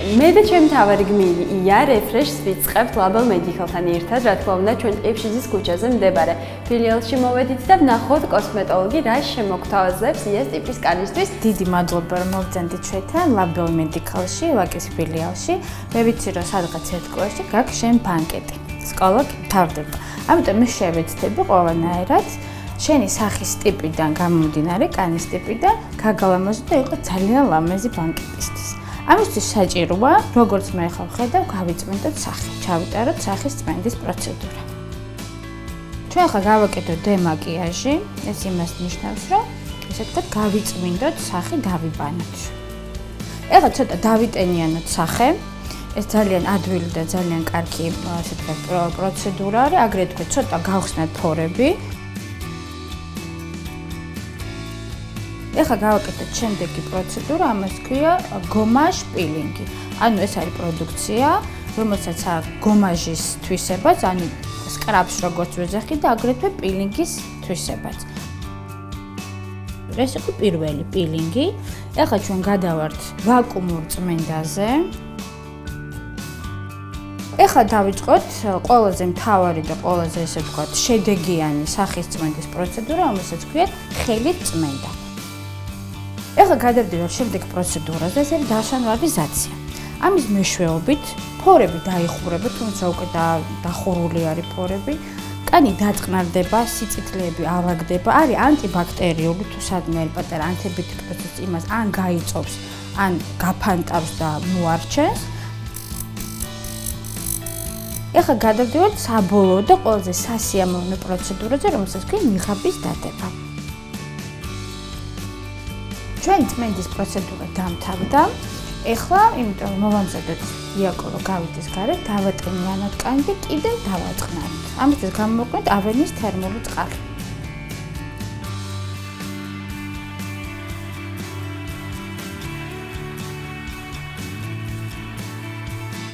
მე და ჩემი თავარი გმირი ია Refresh ვიწყებთ Label Medical-თან ერთად, რა თქმა უნდა, ჩვენ ებშიძის ქუჩაზე მდებარე ფილიალში მოვედით და ვნახოთ კოსმეტოლოგი რა შემოგთავაზებს იას ტიპის კანისთვის. დიდი მადლობა, რომ მოვძენდით ჩვენთან Label Medical-ში, ვაკის ფილიალში. მე ვიცი, რომ სადღაც ერთ კვირაში გაქვს შენ ბანკეტი. სკოლა თავდება. ამიტომ მე შევეცდები ყველანაირად შენი სახის ტიპიდან გამომდინარე, კანის ტიპიდან გაგალამაზო და იყო ძალიან ლამაზი ბანკეტისთვის. ამისთვის საჭიროა, როგორც მე ხავ ხედავ, გავიწმინდოთ სახე, ჩავიტაროთ სახის წმენდის პროცედურა. ჩვენ ახლა გავაკეთოთ დემაკიაჟი, ეს იმას ნიშნავს, რომ ესე ვთქვათ, გავიწმინდოთ სახე, გავიბანოთ. ეხლა ცოტა დავიტენიანოთ სახე. ეს ძალიან ადვილი და ძალიან კარგი ასე ვთქვათ, პროცედურა არის, აგრეთვე ცოტა გავხსნათ ფორები. ეხლა გავაკეთოთ შემდეგი პროცედურა, ამას ქვია გომაჟ პილინგი. ანუ ეს არის პროდუქცია, რომელსაც აქვს გომაჟის თვისებაც, ანუ სკრაბს როგორც ვეძახი და აგრეთვე პილინგის თვისებაც. ეს იყო პირველი პილინგი. ეხლა ჩვენ გადავართ ვაკუუმურ წმენდაზე. ეხლა დავიწყოთ ყველაზე მთავარი და ყველაზე ესე ვთქვათ, შედეგიანი სახის წმენდის პროცედურა, რომელსაც ქვია ხელით წმენდა. ეხლა გადავდივართ შემდეგ პროცედურაზე, ეს არის დაშანვარიზაცია. ამის მეშვეობით ფორები დაიხურება, თუმცა უკვე დახურული არის ფორები. კანი დაწყნარდება, სიწითლეები ავაგდება, არის ანტიბაქტერიული თუ სადმელი პატარა ანთებითი პროცესი იმას ან გაიწობს, ან გაფანტავს და მოარჩენს. ეხლა გადავდივართ საბოლოო და ყველაზე სასიამოვნო პროცედურაზე, რომელსაც ქვია ნიღაბის დადება. ჩვენი წმენდის პროცედურა დამთავრდა. ეხლა, იმიტომ რომ მოვამზადოთ იაკორო გავიდეს გარეთ, დავატენიანოთ კანი და კიდევ დავაწყნაროთ. ამისთვის გამოვაყენოთ ავენის თერმული წყალი.